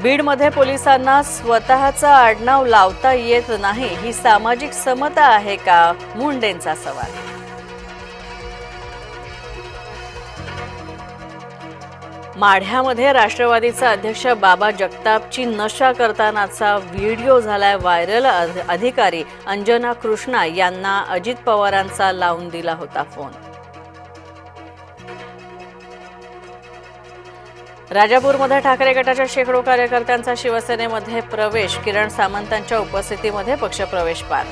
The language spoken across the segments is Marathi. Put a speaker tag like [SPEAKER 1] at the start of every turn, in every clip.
[SPEAKER 1] बीडमध्ये पोलिसांना स्वतःचं आडनाव लावता येत नाही, ही सामाजिक समता आहे का? मुंडेंचा सवाल. माढ्यामध्ये राष्ट्रवादीचा अध्यक्ष बाबा जगतापची नशा करतानाचा व्हिडिओ झालाय व्हायरल. अधिकारी अंजना कृष्णा यांना अजित पवारांचा लावून दिला होता फोन. राजापूरमध्ये ठाकरे गटाच्या शेकडो कार्यकर्त्यांचा शिवसेनेमध्ये प्रवेश. किरण सामंतांच्या उपस्थितीमध्ये पक्षप्रवेश पार.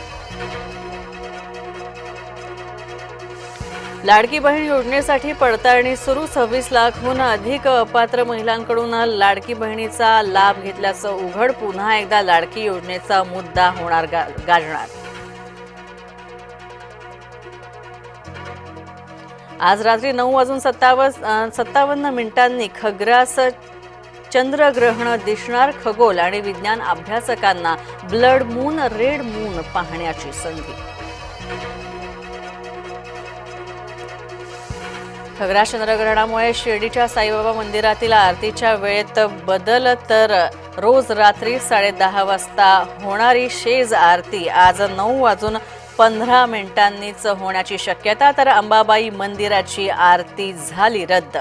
[SPEAKER 1] लाडकी बहीण योजनेसाठी पडताळणी सुरू. 26 लाखहून अधिक अपात्र महिलांकडून लाडकी बहिणीचा लाभ घेतल्याचं उघड. पुन्हा एकदा लाडकी योजनेचा मुद्दा होणार गाजणार. आज रात्री 9:57 खग्रास चंद्रग्रहण दिसणार. खगोल आणि विज्ञान अभ्यासकांना ब्लड मून, रेड मून पाहण्याची संधी. खग्रास चंद्रग्रहणामुळे शिर्डीच्या साईबाबा मंदिरातील आरतीच्या वेळेत बदल. तर रोज रात्री 10:30 वाजता होणारी शेज आरती आज 9:15 होण्याची शक्यता. तर अंबाबाई मंदिराची आरती झाली रद्द.